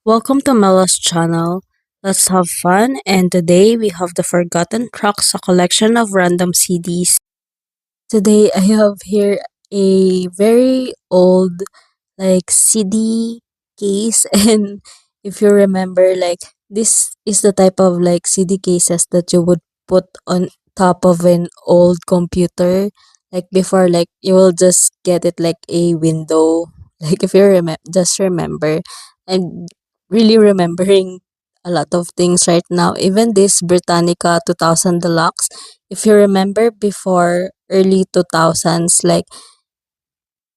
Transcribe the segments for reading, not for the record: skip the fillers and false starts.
Welcome to Melo's channel. Let's have fun, and today we have the Forgotten Tracks, a collection of random CDs. Today I have here a very old CD case and if you remember this is the type of CD cases that you would put on top of an old computer before you will just get it like a window if you remember. I'm really remembering a lot of things right now, even this Britannica 2000 Deluxe. If you remember before early 2000s,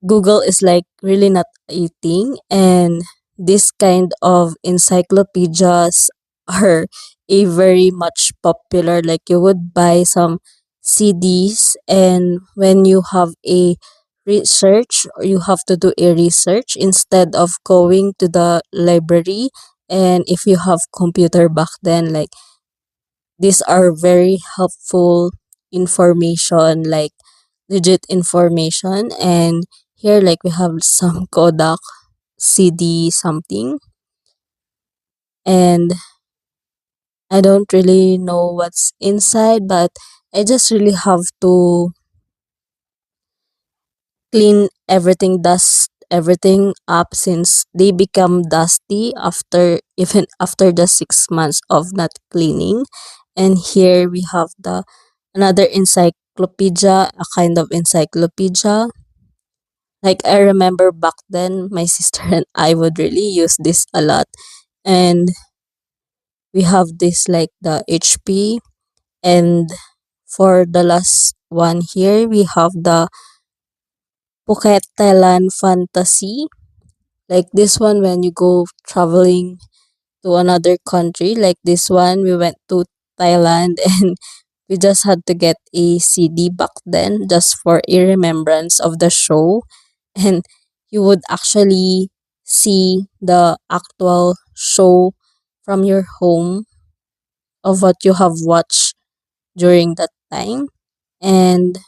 Google is really not a thing, and this kind of encyclopedias are a very much popular. Like you would buy some CDs, and when you have a research, or you have to do a research instead of going to the library. And if you have computer back then, these are very helpful information, legit information. And here we have some Kodak CD something, and I don't really know what's inside, but I just really have to clean everything, dust everything up, since they become dusty after even after the 6 months of not cleaning. And here we have the another encyclopedia, a kind of encyclopedia. I remember back then, my sister and I would really use this a lot. And we have this the HP. And for the last one here, we have the Phuket Thailand Fantasy. Like this one, when you go traveling to another country, like this one, we went to Thailand and we just had to get a CD back then just for a remembrance of the show. And you would actually see the actual show from your home of what you have watched during that time. And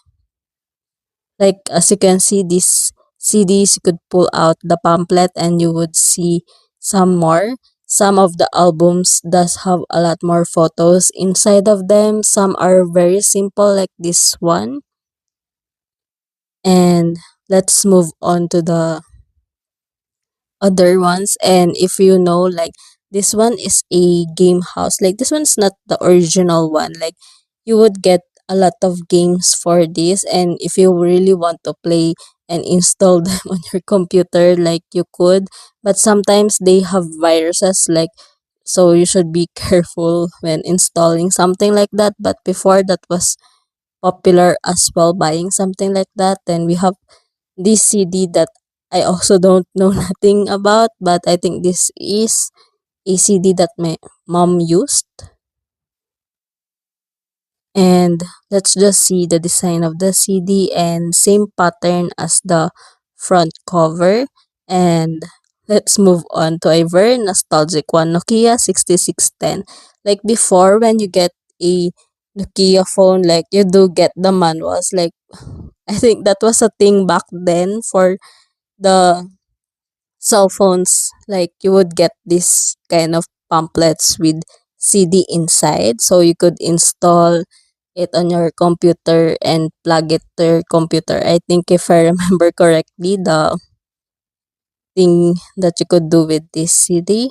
as you can see, these CDs, you could pull out the pamphlet and you would see some more. Some of the albums does have a lot more photos inside of them. Some are very simple like this one. And let's move on to the other ones. And if you know, this one is a game house. Like this one's not the original one. Like you would get a lot of games for this, and if you really want to play and install them on your computer, you could. But sometimes they have viruses, so you should be careful when installing something like that. But before, that was popular as well, buying something like that. Then we have this CD that I also don't know nothing about, but I think this is a CD that my mom used. And let's just see the design of the CD, and same pattern as the front cover. And let's move on to a very nostalgic one, Nokia 6610. Like before, when you get a Nokia phone, you do get the manuals. I think that was a thing back then for the cell phones. Like you would get this kind of pamphlets with CD inside, so you could install it on your computer and plug it to your computer. I think if I remember correctly, the thing that you could do with this CD.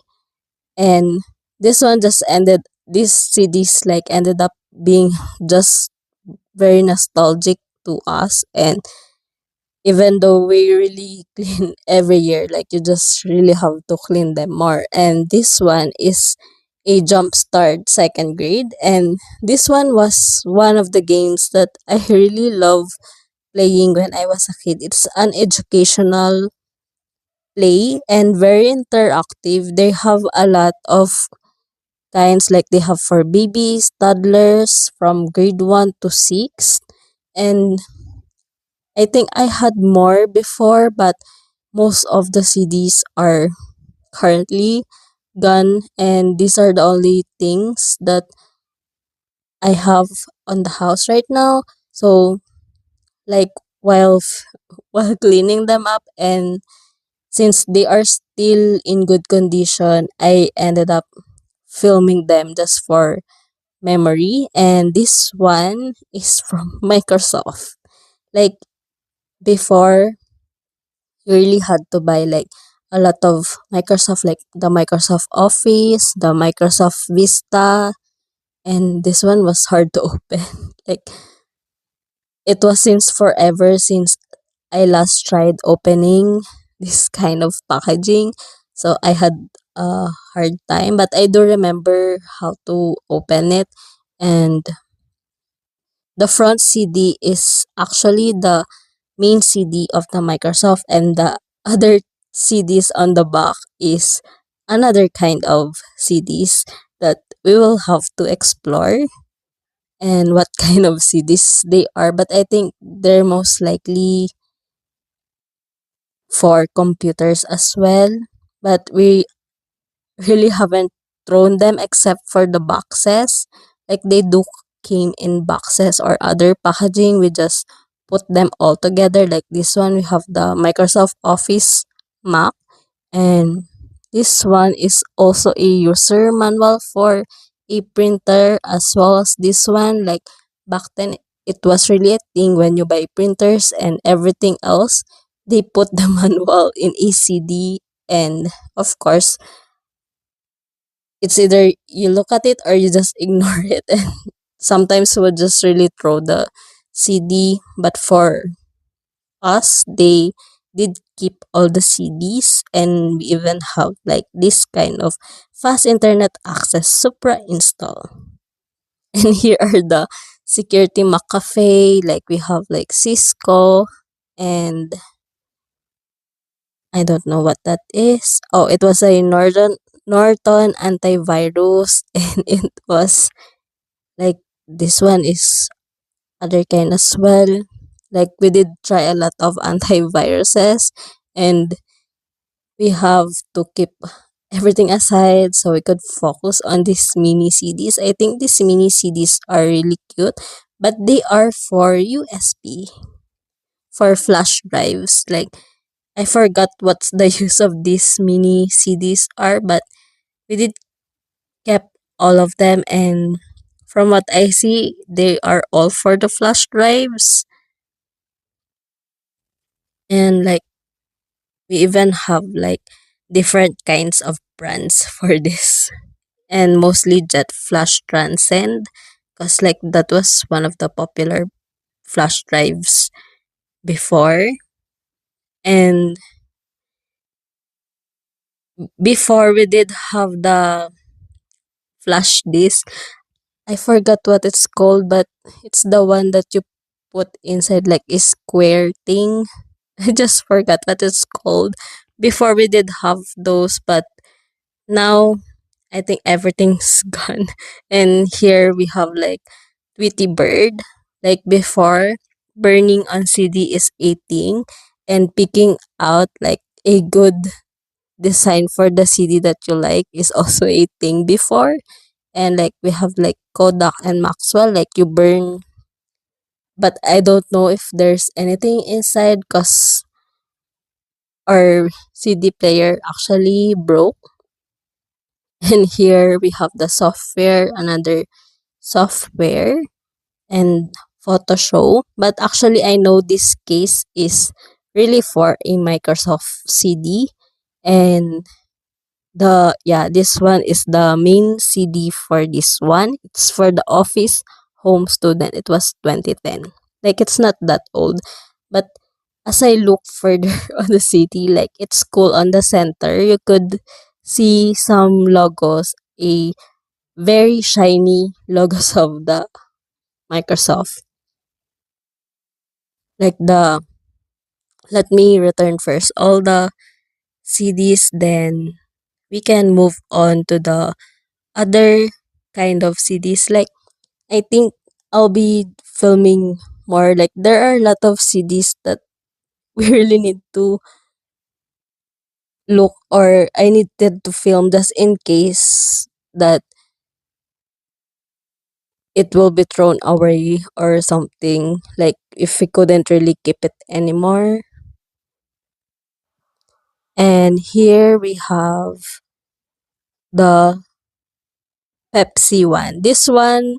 And this one just ended, these CDs ended up being just very nostalgic to us. And even though we really clean every year, you just really have to clean them more. And this one is a Jumpstart second grade, and this one was one of the games that I really love playing when I was a kid. It's an educational play and very interactive. They have a lot of kinds, like they have for babies, toddlers from grade 1 to 6. And I think I had more before, but most of the CDs are currently gone, and these are the only things that I have on the house right now. So like while while cleaning them up and since they are still in good condition, I ended up filming them just for memory. And this one is from Microsoft. Like before, you really had to buy like a lot of Microsoft, like the Microsoft Office, the Microsoft Vista, and this one was hard to open. Like it was since forever since I last tried opening this kind of packaging. So I had a hard time, but I do remember how to open it. And the front CD is actually the main CD of the Microsoft, and the other CDs on the back is another kind of CDs that we will have to explore and what kind of CDs they are. But I think they're most likely for computers as well. But we really haven't thrown them except for the boxes. Like they do came in boxes or other packaging. We just put them all together. Like this one, we have the Microsoft Office Mac, and this one is also a user manual for a printer, as well as this one. Like back then, it was really a thing when you buy printers and everything else. They put the manual in a CD, and of course, it's either you look at it or you just ignore it. And sometimes we'll just really throw the CD. But for us, they did keep all the CDs, and we even have like this kind of fast internet access Supra install. And here are the security McAfee. Like we have like Cisco, and I don't know what that is. Oh, it was a Norton antivirus, and it was like this one is other kind as well. Like we did try a lot of antiviruses, and we have to keep everything aside so we could focus on these mini CDs. I think these mini CDs are really cute, but they are for USB, for flash drives. Like I forgot what's the use of these mini CDs are, but we did kept all of them, and from what I see, they are all for the flash drives. And like we even have like different kinds of brands for this, and mostly Jet Flash Transcend, because like that was one of the popular flash drives before. And before we did have the flash disk. I forgot what it's called, but it's the one that you put inside like a square thing. I just forgot what it's called. Before we did have those, but now I think everything's gone. And here we have like Tweety Bird. Like before, burning on CD is a thing, and picking out like a good design for the CD that you like is also a thing before. And like we have like Kodak and Maxwell, like you burn, but I don't know if there's anything inside because our CD player actually broke. And here we have the software, another software, and Photoshop. But actually, I know this case is really for a Microsoft CD, and this one is the main CD for this one. It's for the Office Home Student. It was 2010. Like it's not that old, but as I look further on the city, like it's cool on the center. You could see some logos, a very shiny logos of the Microsoft. Like the let me return first all the CDs, then we can move on to the other kind of CDs. Like I think I'll be filming more. Like there are a lot of CDs that we really need to look, or I needed to film just in case that it will be thrown away or something, like if we couldn't really keep it anymore. And here we have the Pepsi one. This one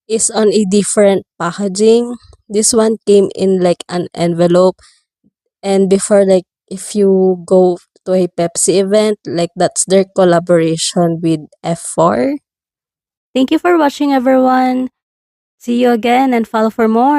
is on a different packaging. This one came in like an envelope, and before, like, if you go to a Pepsi event, like, that's their collaboration with F4. Thank you for watching, everyone. See you again and follow for more.